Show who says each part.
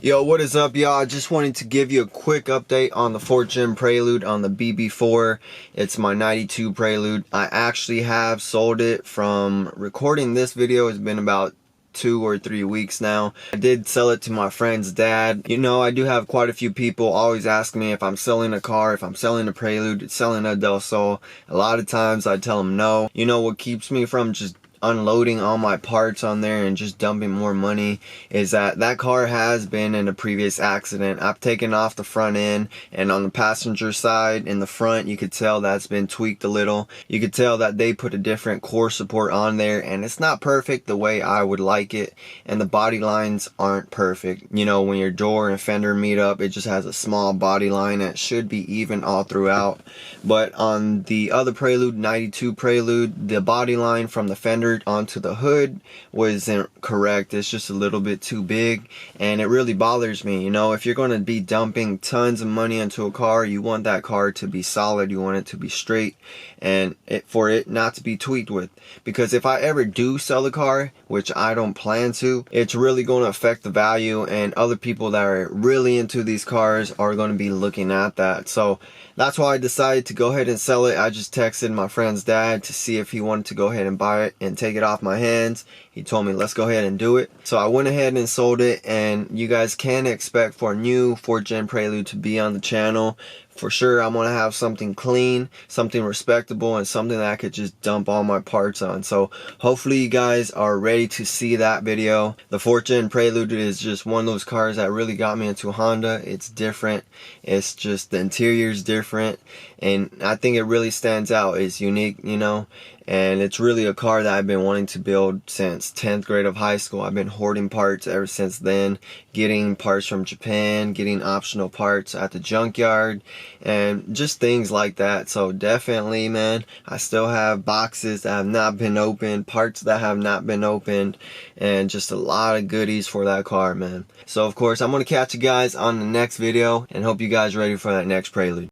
Speaker 1: Yo, what is up, y'all? I just wanted to give you a quick update on the 4th Gen Prelude on the BB4. It's my 92 Prelude. I actually have sold it. From recording this video, it's been about 2 or 3 weeks now. I did sell it to my friend's dad. You know, I do have quite a few people always ask me if I'm selling a car, if I'm selling a Prelude, selling a Del Sol. A lot of times I tell them no. You know what keeps me from just unloading all my parts on there and just dumping more money is that car has been in a previous accident. I've taken off the front end, and on the passenger side in the front, you could tell that's been tweaked a little. You could tell that they put a different core support on there, and it's not perfect the way I would like it, and the body lines aren't perfect. You know, when your door and fender meet up, it just has a small body line that should be even all throughout. But on the other Prelude, 92 Prelude, the body line from the fender onto the hood wasn't correct. It's just a little bit too big, and it really bothers me. You know, if you're going to be dumping tons of money into a car, you want that car to be solid, you want it to be straight, and for it not to be tweaked with. Because if I ever do sell the car, which I don't plan to, it's really going to affect the value, and other people that are really into these cars are going to be looking at that. So that's why I decided to go ahead and sell it. I just texted my friend's dad to see if he wanted to go ahead and buy it and take it off my hands. He told me, let's go ahead and do it. So I went ahead and sold it, and you guys can expect for a new 4th Gen Prelude to be on the channel. For sure, I'm going to have something clean, something respectable, and something that I could just dump all my parts on. So hopefully you guys are ready to see that video. The 4th Gen Prelude is just one of those cars that really got me into Honda. It's different. It's just the interior is different, and I think it really stands out. It's unique, you know, and it's really a car that I've been wanting to build since 10th grade of high school. I've been hoarding parts ever since then, getting parts from Japan, getting optional parts at the junkyard, and just things like that. So definitely, man, I still have boxes that have not been opened, parts that have not been opened, and just a lot of goodies for that car, man. So of course, I'm going to catch you guys on the next video, and hope you guys are ready for that next Prelude.